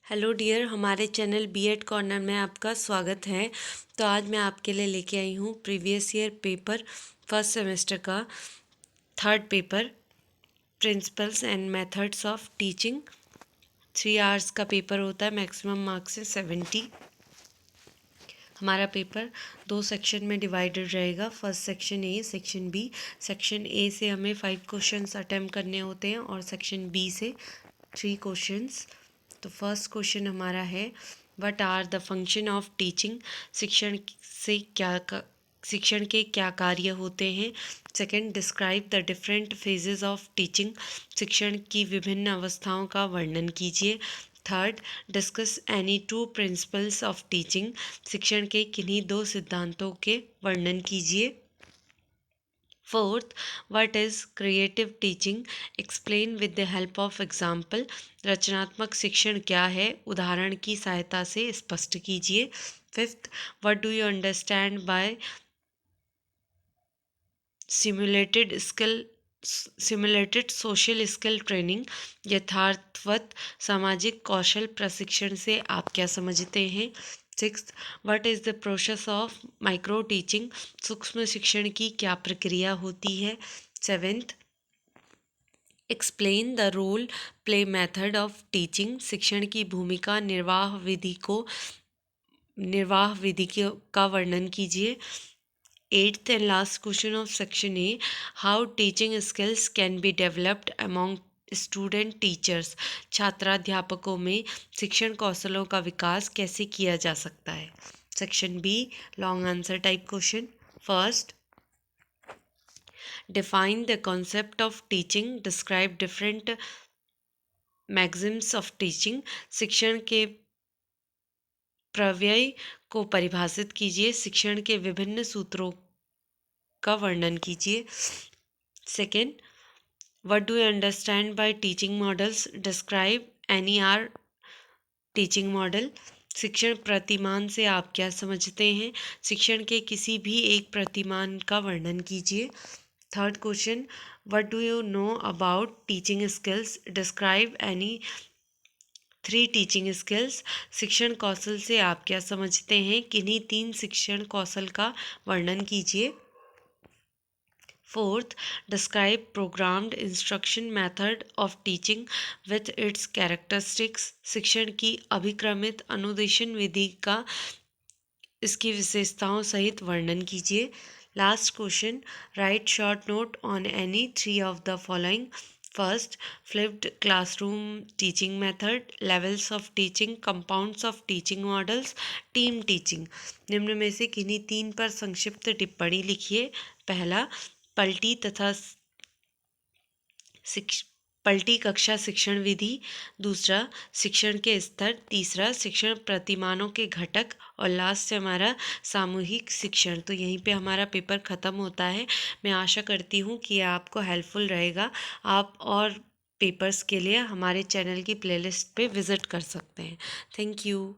Hello dear, हमारे channel BEd corner में आपका स्वागत है। तो आज मैं आपके लिए लेके आई हूँ previous year paper first semester का third paper, principles and methods of teaching. 3 hours का पेपर होता है, मैक्सिमम मार्क्स है 70। हमारा पेपर 2 सेक्शन में डिवाइडेड रहेगा। First section A, section B. Section A से हमें 5 क्वेश्चंस अटेम्प्ट करने होते हैं और सेक्शन बी से 3 क्वेश्चंस। तो फर्स्ट क्वेश्चन हमारा है, what are the function of teaching. शिक्षण के क्या कार्य होते हैं। Second, describe the different phases of teaching. शिक्षण की विभिन्न अवस्थाओं का वर्णन कीजिए। Third, discuss any 2 principles of teaching. शिक्षण के किन्हीं 2 सिद्धांतों के वर्णन कीजिए। Fourth, what is creative teaching, explain with the help of example. रचनात्मक शिक्षण क्या है, उदाहरण की सहायता से स्पष्ट कीजिए। Fifth, what do you understand by simulated social skill training. यथार्थवत सामाजिक कौशल प्रशिक्षण से आप क्या समझते हैं। Sixth, what is the process of micro teaching. सूक्ष्म शिक्षण की क्या प्रक्रिया होती है। Seventh, explain the role play method of teaching. शिक्षण की भूमिका निर्वाह विधि का वर्णन कीजिए। Eighth and last question of section A, how teaching skills can be developed among student teachers. छात्राध्यापकों में शिक्षण कौशलों का विकास कैसे किया जा सकता है। Section B, long answer type question. First, define the concept of teaching, describe different maxims of teaching. शिक्षण के प्रत्यय को परिभाषित कीजिए। शिक्षण के विभिन्न सूत्रों का वर्णन कीजिए। Second, what do you understand by teaching models, describe any are teaching model. शिक्षण प्रतिमान से आप क्या समझते हैं। शिक्षण के किसी भी एक प्रतिमान का वर्णन कीजिए। Third question, what do you know about teaching skills, describe any 3 teaching skills. शिक्षण कौशल से आप क्या समझते हैं, किन्हीं 3 शिक्षण कौशल का वर्णन कीजिए। Fourth, describe programmed instruction method of teaching with its characteristics. शिक्षण की अभिक्रमित अनुदेशन विधि का इसकी विशेषताओं सहित वर्णन कीजिए। Last question, right short note on any 3 of the following. First, flipped classroom teaching method, levels of teaching, compounds of teaching models, team teaching. निम्न में से किन्हीं 3 पर संक्षिप्त टिप्पणी लिखिए। पहला, पलटी तथा पलटी कक्षा शिक्षण विधि। दूसरा, शिक्षण के स्तर। तीसरा, शिक्षण प्रतिमानों के घटक। और लास्ट से हमारा सामूहिक शिक्षण। तो यहीं पे हमारा पेपर ख़त्म होता है। मैं आशा करती हूँ कि आपको हेल्पफुल रहेगा। आप और पेपर्स के लिए हमारे चैनल की प्लेलिस्ट पे विज़िट कर सकते हैं। Thank you.